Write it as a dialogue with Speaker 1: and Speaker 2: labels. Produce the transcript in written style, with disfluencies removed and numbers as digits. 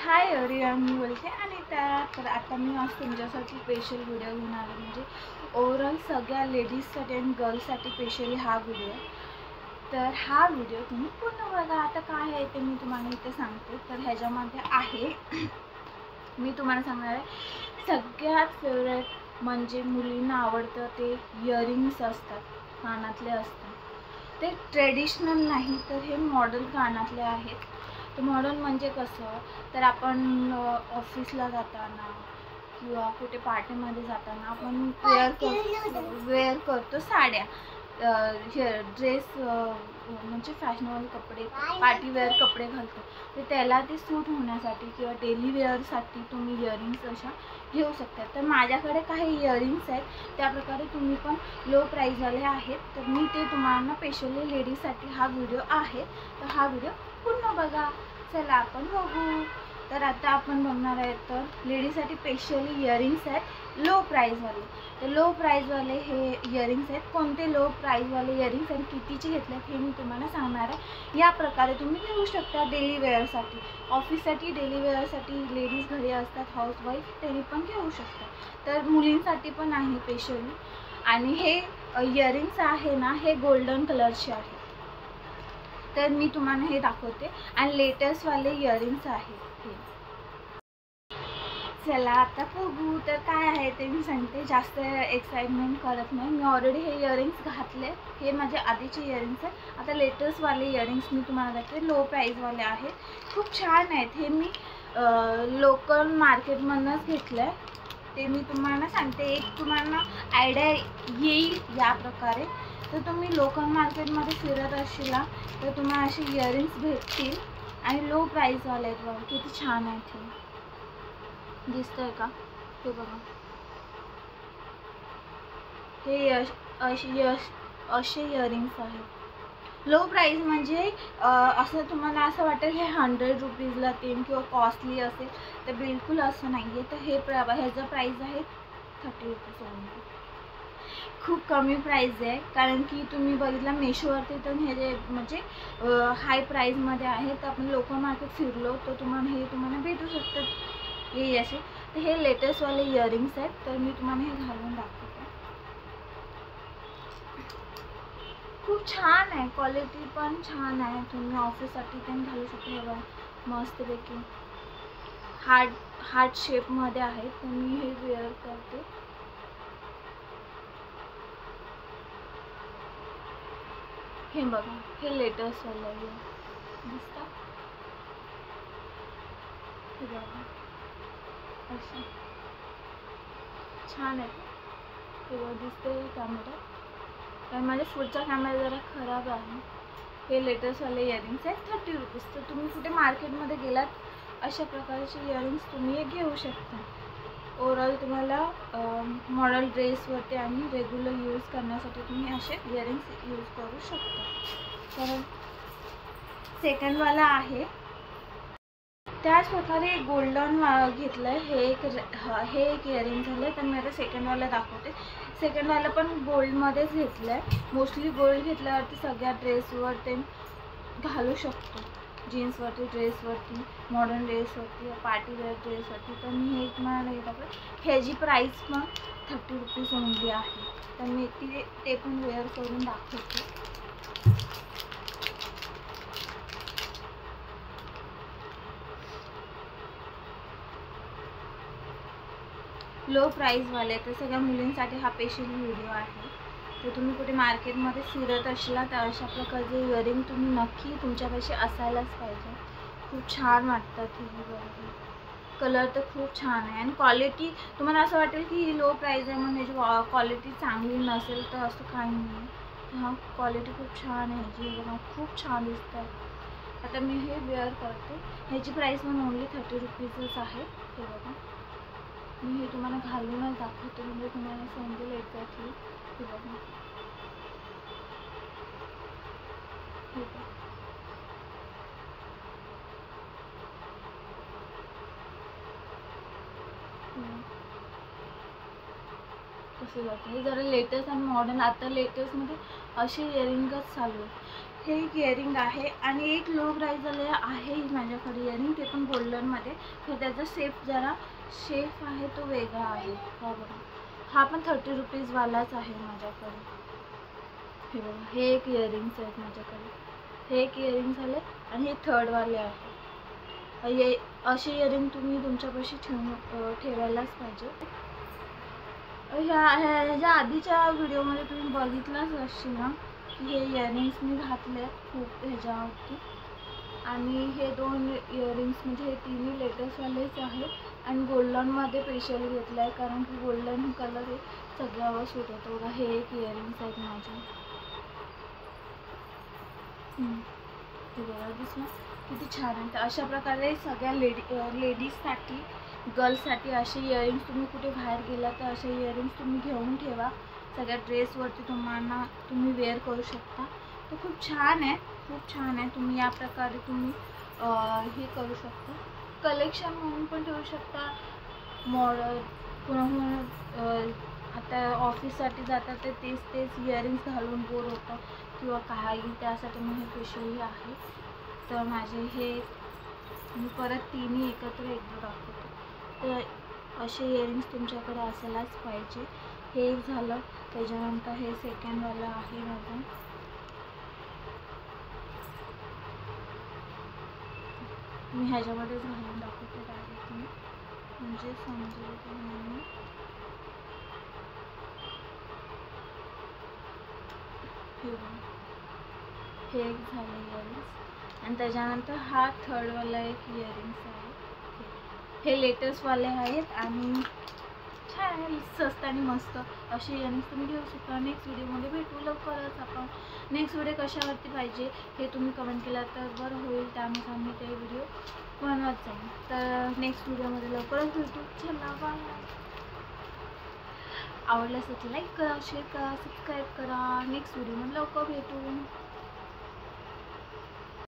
Speaker 1: Hi everyone, मी बोलते अनिता. तर आता मी आज तुमच्यासाठी स्पेशल व्हिडिओ घेऊन आले, म्हणजे ओव्हरऑल सगळ्या लेडीजसाठी आणि गर्ल्ससाठी स्पेशली हा व्हिडिओ. तर हा व्हिडिओ तुम्ही पूर्ण बघा. आता काय आहे ते मी तुम्हाला इथे सांगते. तर ह्याच्यामध्ये आहे मी तुम्हाला सांगणार आहे सगळ्यात फेवरेट, म्हणजे मुलींना आवडतं ते इयरिंग्स असतात, कानातले असतात. ते ट्रेडिशनल नाही, तर हे मॉडर्न कानातले आहेत. तर मॉडर्न म्हणजे कसं, तर आपण ऑफिसला जाताना किंवा कुठे पार्टीमध्ये जाताना आपण वेअर करतो साड्या, ड्रेस, म्हणजे फॅशनेबल कपडे, पार्टीवेअर कपडे घालतो. तर त्याला ते सूट होण्यासाठी किंवा डेली वेअरसाठी तुम्ही इयरिंग्स अशा घेऊ शकता. तर माझ्याकडे काही इयरिंग्स आहेत, त्याप्रकारे तुम्ही पण लो प्राईजवाले आहेत. तर मी ते तुम्हाला स्पेशली लेडीजसाठी हा व्हिडिओ आहे. तर हा व्हिडिओ पूर्ण बघा. चला आपण बघू. तर आता आपण बघणार आहे तर लेडीजसाठी स्पेशली इयरिंग्स आहेत लो प्राईजवाले. तर लो प्राईजवाले हे इयरिंग्स आहेत. कोणते लो प्राईजवाले इयरिंग्स आणि कितीचे घेतलेत हे मी तुम्हाला सांगणार आहे. या प्रकारे तुम्ही घेऊ शकता डेली वेअरसाठी, ऑफिससाठी, डेली वेअरसाठी. लेडीज घरी असतात, हाऊसवाईफ, त्यांनी पण घेऊ शकतात. तर मुलींसाठी पण आहे स्पेशली. आणि हे इयरिंग्स आहे ना, हे गोल्डन कलरचे आहे. तर मी तुम्हाला हे दाखवते. आणि लेटेस्टवाले इयरिंग्स आहेत हे. चला आता बघू. तर काय आहे ते मी सांगते, जास्त एक्साइटमेंट करत नाही. मी ऑलरेडी हे इयरिंग्स घातले, हे माझे आधीचे इयरिंग्स आहेत. आता लेटेस्टवाले इयरिंग्स मी तुम्हाला दाखवते, लो प्राईजवाले आहेत. खूप छान आहेत. हे मी लोकल मार्केटमधूनच घेतलं आहे. ते मी तुम्हाला सांगते, एक तुम्हाला आयडिया येईल या प्रकारे. तर तुम्ही लोकल मार्केटमध्ये फिरत असशील तर तुम्हाला असे इयरिंग्स भेटतील आणि लो प्राईजवाले आहेत. बघा किती छान आहेत. हे दिसतंय का? हे बघा, हे असे इयरिंग्स आहेत. लो प्राईज म्हणजे असं तुम्हाला असं वाटेल हे 100 रुपीजला तीन किंवा कॉस्टली असेल, तर बिलकुल असं नाही आहे. तर हे ह्याचं प्राईज आहे 30 रुपीज ओनली. खूप कमी प्राईज आहे, कारण की तुम्ही बघितलं मेशोवरती तर हे जे म्हणजे हाय प्राईजमध्ये आहे. तर आपण लोकल मार्केट फिरलो तर तुम्हाला भेटू शकतात हे असे. तर हे लेटेस्टवाले इयरिंग्स आहेत. तर मी तुम्हाला हे घालून दाखवते. खूप छान आहे, क्वालिटी पण छान आहे. तुम्ही ऑफिससाठी पण घालू शकता. हे बघा मस्तपैकी हार्ट शेपमध्ये आहे. तर मी हे वेअर करते. हे बघा, हे लेटेस्टवालं आहे. दिसतं? हे बघा असं छान आहे. हे बघा दिसतंय कॅमेरा, कारण माझ्या पुढचा कॅमेरा जरा खराब आहे. हे लेटेस्टवाले इयरिंग्स आहेत 30 रुपीज. तर तुम्ही कुठे मार्केटमध्ये गेलात अशा प्रकारचे इयरिंग्स तुम्ही हे घेऊ शकता. ओव्हरऑल तुम्हाला मॉडल ड्रेसवरती आणि रेग्युलर यूज करण्यासाठी तुम्ही असे इयरिंग्स यूज करू शकता. तर सेकंडवाला आहे त्याच प्रकारे गोल्डन घेतलं आहे. हे एक इयरिंग झालं. तर मी आता सेकंडवाला दाखवते. सेकंडवाला पण गोल्डमध्येच घेतलं आहे. मोस्टली गोल्ड घेतल्यावरती सगळ्या ड्रेसवर ते घालू शकतो, जीन्सवरती, ड्रेसवरती, मॉडर्न ड्रेसवरती, पार्टीवेअर ड्रेसवरती. तर मी हे तुम्हाला हे दाखवते. ह्याची प्राईस पण 30 रुपीज ओनली आहे. तर मी ते पण वेअर करून दाखवते. लो प्राईजवाले. तर सगळ्या मुलींसाठी हा स्पेशल व्हिडिओ आहे. तर तुम्ही कुठे मार्केटमध्ये फिरत असला तर अशा प्रकारचे इयरिंग तुम्ही नक्की तुमच्यापाशी असायलाच पाहिजे. खूप छान वाटतात. ही कलर तर खूप छान आहे. आणि क्वालिटी तुम्हाला असं वाटेल की ही लो प्राईज आहे म्हणून ह्याची क्वालिटी चांगली नसेल, तर असं काही नाही. हा क्वालिटी खूप छान आहे ह्याची. बघा खूप छान दिसतात. आता मी हे वेअर करते. ह्याची प्राईस पण ओनली 30 रुपीजच आहे. हे बघा, मी हे तुम्हाला घालूनच दाखवते, म्हणजे तुम्हाला समजेल एक्झॅक्टली. हे बघा, हे बघा कसं जातं. हे जरा लेटेस्ट आणि मॉडर्न. आता लेटेस्टमध्ये असे इयरिंगच चालू आहे. हे एक इयरिंग आहे आणि एक लो प्राईजवाले आहे माझ्याकडे इयरिंग, ते पण गोल्डनमध्ये. तर त्याचा शेप आहे तो वेगळा आहे. हा बघा, हा पण 30 रुपीजवालाच आहे माझ्याकडे. हे बघा, हे एक इयरिंग्स आहेत माझ्याकडे. हे एक इयरिंग झाले आणि हे थर्डवाले आहे. हे असे इयरिंग तुम्ही तुमच्यापाशी ठेवायलाच पाहिजे. ह्याच्या आधीच्या व्हिडिओमध्ये तुम्ही बघितलंच असशील ना की हे इयरिंग्स मी घातले खूप ह्याच्यावरती. आणि हे 2 इयरिंग्स म्हणजे हे तिन्ही लेटेस्टवालेच आहेत आणि गोल्डनमध्ये स्पेशल घेतलं आहे कारण की गोल्डन कलर हे सगळ्यावर सूट होतो. बघा, हे एक इयरिंग्स आहेत माझे. हे बघा, दिसलं किती छान आहे. तर अशा प्रकारे सगळ्या लेडीजसाठी, गर्ल्ससाठी असे इयरिंग्स तुम्ही कुठे बाहेर गेला तर असे इयरिंग्स तुम्ही घेऊन ठेवा. सगळ्या ड्रेसवरती तुम्ही वेअर करू शकता. तो खूप छान आहे, खूप छान आहे. तुम्ही या प्रकारे तुम्ही हे करू शकता, कलेक्शन म्हणून पण ठेवू शकता. पुन्हा आता ऑफिससाठी जातात तर तेच इयरिंग्स घालून बोर होतं किंवा काही, त्यासाठी मी हे स्पेशली आहे. तर माझे हे मी परत तिन्ही एकत्र एकदा दाखवतो. तर असे इयरिंग्स तुमच्याकडे असायलाच पाहिजे. हे एक झालं. त्याच्यानंतर हे सेकंडवालं आहे माझं. मी ह्याच्यामध्येच घालून दाखवते डायरेक्ट मी, म्हणजे समजेल तुम्हाला. हे एक झालं इयरिंग्स आणि त्याच्यानंतर हा थर्डवाला एक इयरिंग्स आहे. हे लेटेस्टवाले आहेत आणि छान आहे, स्वस्त आणि मस्त. असे इयरिंग्स तुम्ही घेऊ शकता. नेक्स्ट व्हिडिओमध्ये भेटू लवकरच. आपण नेक्स्ट व्हिडिओ कशावरती पाहिजे हे तुम्ही कमेंट केला तर बरं होईल, त्यानुसार मी ते व्हिडिओ बनवत जाईन. तर नेक्स्ट व्हिडिओमध्ये लवकरच भेटू. चला, बाय. आवडल्यास लाईक करा, शेअर करा, सबस्क्राईब करा. नेक्स्ट व्हिडिओमध्ये लवकर भेटू.